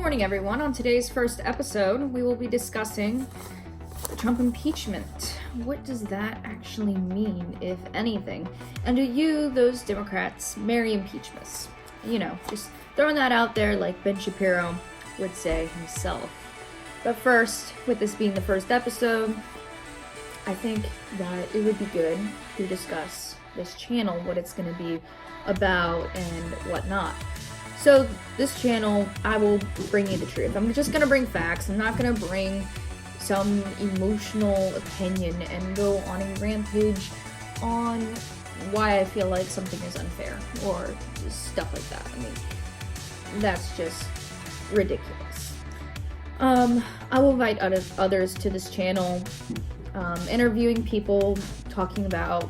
morning, everyone. On today's first episode, we will be discussing the Trump impeachment. What does that actually mean, if anything? And do you, those Democrats, marry impeachments? You know, just throwing that out there like Ben Shapiro would say himself. But first, with this being the first episode, I think that it would be good to discuss this channel, what it's going to be about and whatnot. So this channel, I will bring you the truth. I'm just going to bring facts. I'm not going to bring some emotional opinion and go on a rampage on why I feel like something is unfair or just stuff like that. I mean, that's just ridiculous. I will invite others to this channel, interviewing people, talking about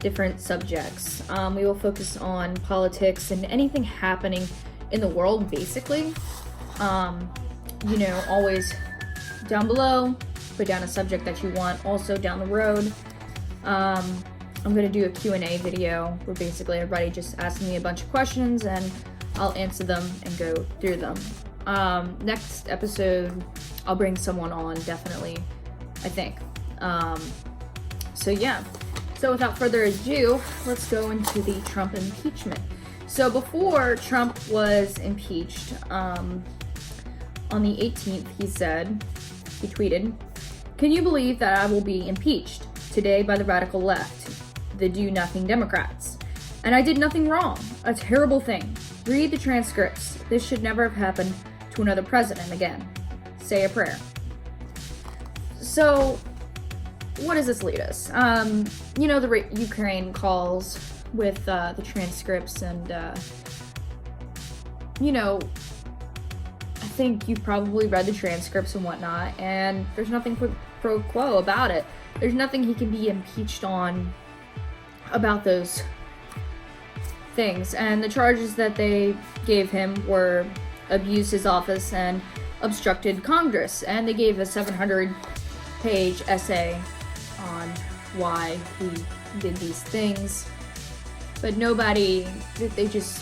different subjects. We will focus on politics and anything happening in the world, basically. You know, always down below, put down a subject that you want. Also down the road, I'm going to do a Q&A video where basically everybody just asks me a bunch of questions and I'll answer them and go through them. Next episode, I'll bring someone on, definitely, I think. So yeah. So without further ado, let's go into the Trump impeachment. So before Trump was impeached, on the 18th, he tweeted, "Can you believe that I will be impeached today by the radical left, the do-nothing Democrats? And I did nothing wrong, a terrible thing. Read the transcripts. This should never have happened to another president again. Say a prayer." So, what does this lead us? You know, the Ukraine calls with the transcripts and, you know, I think you've probably read the transcripts and whatnot, and there's nothing pro quo about it. There's nothing he can be impeached on about those things. And the charges that they gave him were abused his office and obstructed Congress. And they gave a 700-page essay on why he did these things. But nobody, they just,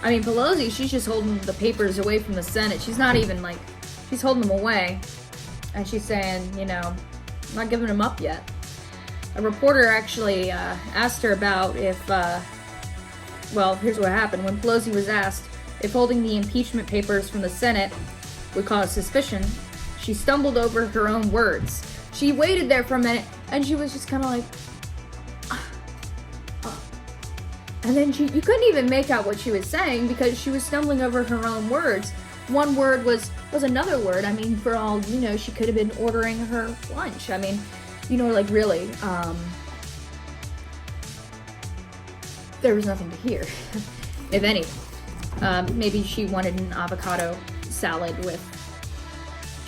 I mean, Pelosi, she's just holding the papers away from the Senate. She's not even like, she's holding them away. And she's saying, you know, I'm not giving them up yet. A reporter actually asked her about if, well, here's what happened. When Pelosi was asked if holding the impeachment papers from the Senate would cause suspicion, she stumbled over her own words. She waited there for a minute, and she was just kind of like, and then you couldn't even make out what she was saying because she was stumbling over her own words. One word was another word. I mean, for all you know, she could have been ordering her lunch. I mean, you know, like really, there was nothing to hear, if anything. Maybe she wanted an avocado salad with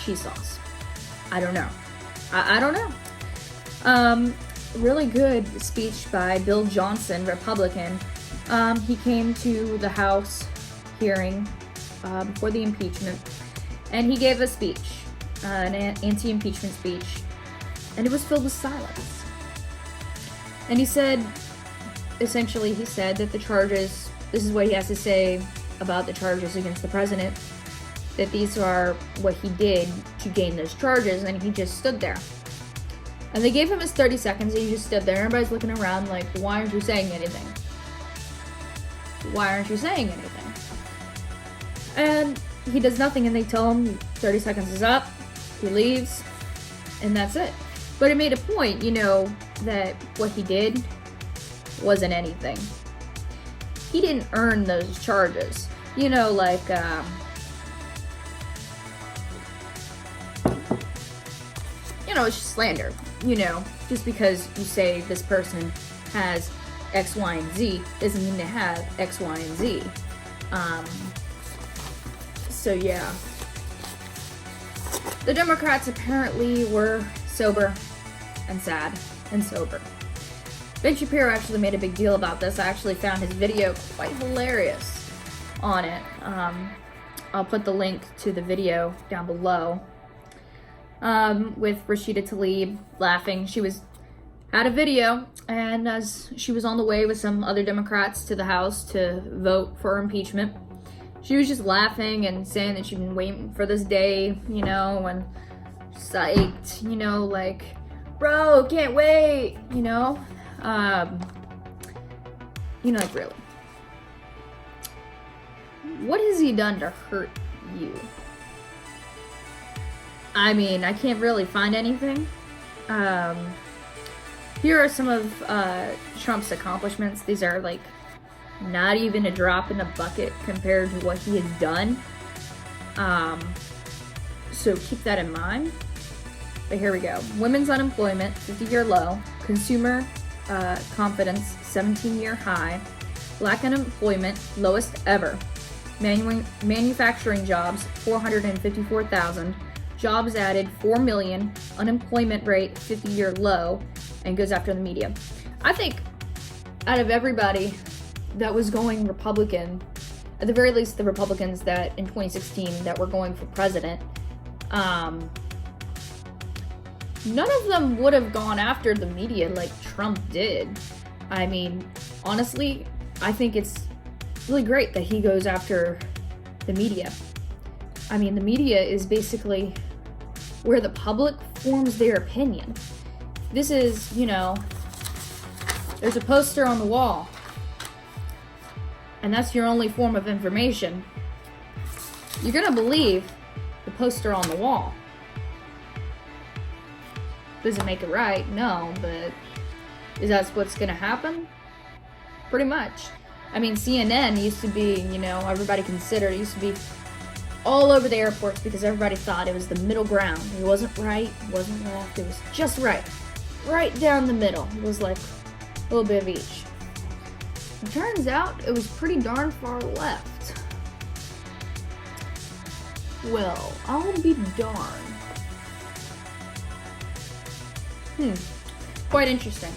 cheese sauce. I don't know. I don't know. Really good speech by Bill Johnson, Republican. He came to the House hearing for the impeachment, and he gave a speech, an anti-impeachment speech, and it was filled with silence. And he said, essentially, he said that the charges, this is what he has to say about the charges against the president, that these are what he did to gain those charges, and he just stood there. And they gave him his 30 seconds, and he just stood there. Everybody's looking around like, why aren't you saying anything? Why aren't you saying anything? And he does nothing, and they tell him 30 seconds is up. He leaves, and that's it. But it made a point, you know, that what he did wasn't anything. He didn't earn those charges. You know, like, you know, it's just slander. You know, just because you say this person has X, Y, and Z doesn't mean they have X, Y, and Z. So yeah. The Democrats apparently were sober and sad and sober. Ben Shapiro actually made a big deal about this. I actually found his video quite hilarious on it. I'll put the link to the video down below. With Rashida Tlaib laughing. She had a video, and as she was on the way with some other Democrats to the House to vote for impeachment, She was just laughing and saying that she'd been waiting for this day, you know, and psyched, you know, like, bro, can't wait, you know? Like, really. What has he done to hurt you? I mean, I can't really find anything. Here are some of Trump's accomplishments. These are, like, not even a drop in the bucket compared to what he has done. So keep that in mind. But here we go. Women's unemployment, 50-year low. Consumer confidence, 17-year high. Black unemployment, lowest ever. Manufacturing jobs, 454,000. Jobs added, 4 million. Unemployment rate, 50-year low. And goes after the media. I think out of everybody that was going Republican, at the very least the Republicans that in 2016 that were going for president, none of them would have gone after the media like Trump did. I mean, honestly, I think it's really great that he goes after the media. I mean, the media is basically where the public forms their opinion. This is, you know, there's a poster on the wall, and that's your only form of information. You're gonna believe the poster on the wall. Does it make it right? No, but is that what's gonna happen? Pretty much. I mean, CNN used to be, you know, everybody considered, it used to be all over the airports because everybody thought it was the middle ground. It wasn't right, it wasn't left, it was just right. Right down the middle. It was like a little bit of each. It turns out it was pretty darn far left. Well, I'll be darned. Quite interesting.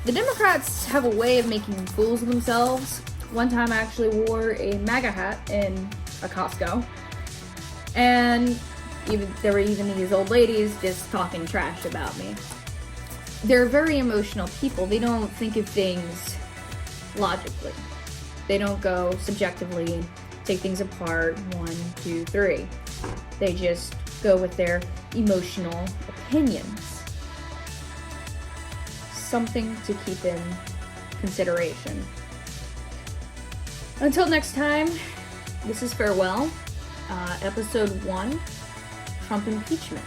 The Democrats have a way of making fools of themselves. One time I actually wore a MAGA hat in a Costco. And there were even these old ladies just talking trash about me. They're very emotional people. They don't think of things logically. They don't go subjectively and take things apart, 1, 2, 3. They just go with their emotional opinions. Something to keep in consideration. Until next time, this is farewell. Episode 1, Trump impeachment.